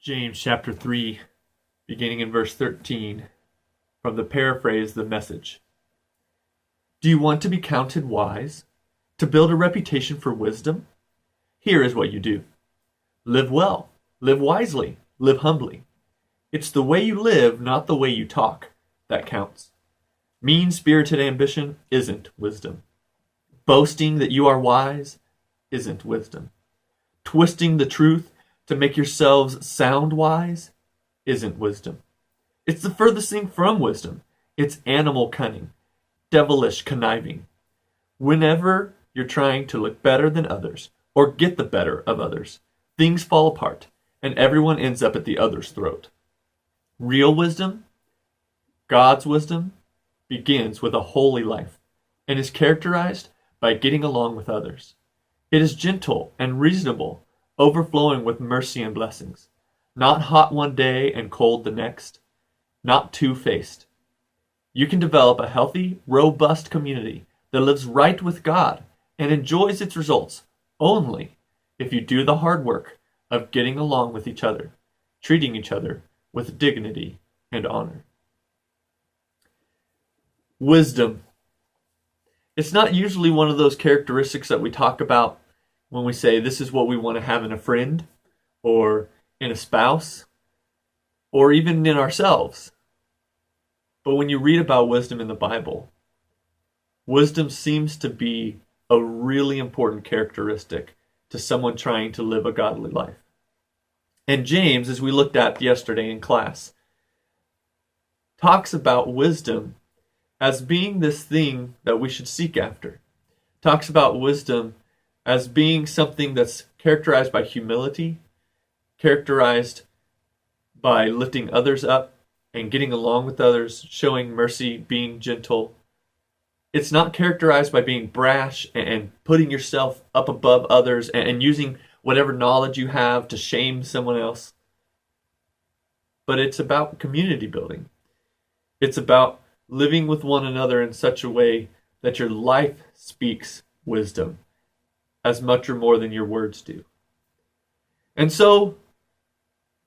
James chapter 3, beginning in verse 13, from the paraphrase, The Message. Do you want to be counted wise? To build a reputation for wisdom? Here is what you do. Live well, live wisely, live humbly. It's the way you live, not the way you talk, that counts. Mean-spirited ambition isn't wisdom. Boasting that you are wise isn't wisdom. Twisting the truth to make yourselves sound wise isn't wisdom. It's the furthest thing from wisdom. It's animal cunning, devilish conniving. Whenever you're trying to look better than others or get the better of others, things fall apart and everyone ends up at the other's throat. Real wisdom, God's wisdom, begins with a holy life and is characterized by getting along with others. It is gentle and reasonable, overflowing with mercy and blessings, not hot one day and cold the next, not two-faced. You can develop a healthy, robust community that lives right with God and enjoys its results only if you do the hard work of getting along with each other, treating each other with dignity and honor. Wisdom. It's not usually one of those characteristics that we talk about when we say this is what we want to have in a friend or in a spouse or even in ourselves. But when you read about wisdom in the Bible, wisdom seems to be a really important characteristic to someone trying to live a godly life. And James, as we looked at yesterday in class, talks about wisdom as being this thing that we should seek after. Talks about wisdom as being something that's characterized by humility, characterized by lifting others up and getting along with others, showing mercy, being gentle. It's not characterized by being brash and putting yourself up above others and using whatever knowledge you have to shame someone else. But it's about community building. It's about living with one another in such a way that your life speaks wisdom as much or more than your words do. And so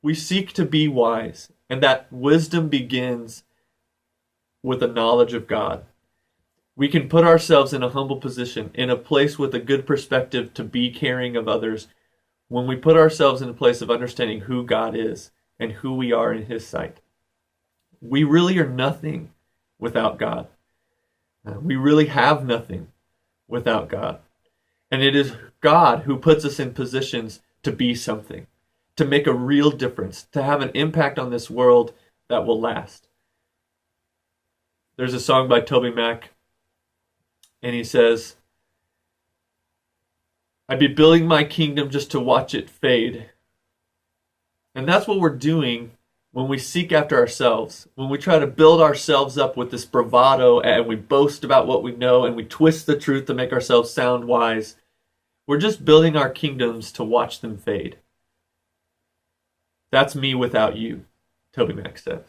we seek to be wise, and that wisdom begins with a knowledge of God. We can put ourselves in a humble position, in a place with a good perspective to be caring of others, when we put ourselves in a place of understanding who God is and who we are in His sight. We really are nothing without God. We really have nothing without God. And it is God who puts us in positions to be something, to make a real difference, to have an impact on this world that will last. There's a song by Toby Mac, and he says, I'd be building my kingdom just to watch it fade. And that's what we're doing when we seek after ourselves, when we try to build ourselves up with this bravado and we boast about what we know and we twist the truth to make ourselves sound wise. We're just building our kingdoms to watch them fade. That's me without you, Toby Mac says.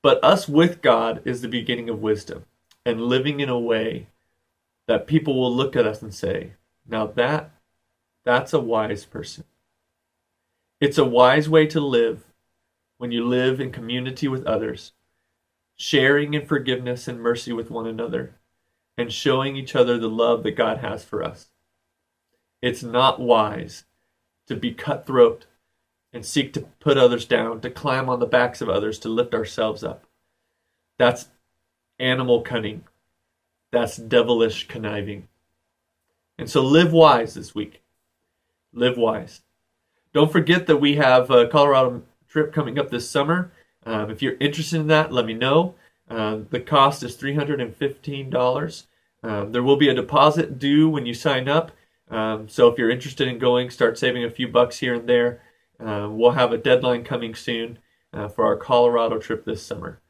But us with God is the beginning of wisdom and living in a way that people will look at us and say, now that's a wise person. It's a wise way to live when you live in community with others, sharing in forgiveness and mercy with one another, and showing each other the love that God has for us. It's not wise to be cutthroat and seek to put others down, to climb on the backs of others, to lift ourselves up. That's animal cunning. That's devilish conniving. And so live wise this week. Live wise. Don't forget that we have a Colorado trip coming up this summer. If you're interested in that, let me know. The cost is $315. There will be a deposit due when you sign up. So if you're interested in going, start saving a few bucks here and there. We'll have a deadline coming soon for our Colorado trip this summer.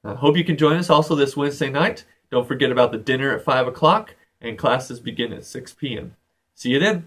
Hope you can join us also this Wednesday night. Don't forget about the dinner at 5 o'clock, and classes begin at 6 p.m. See you then.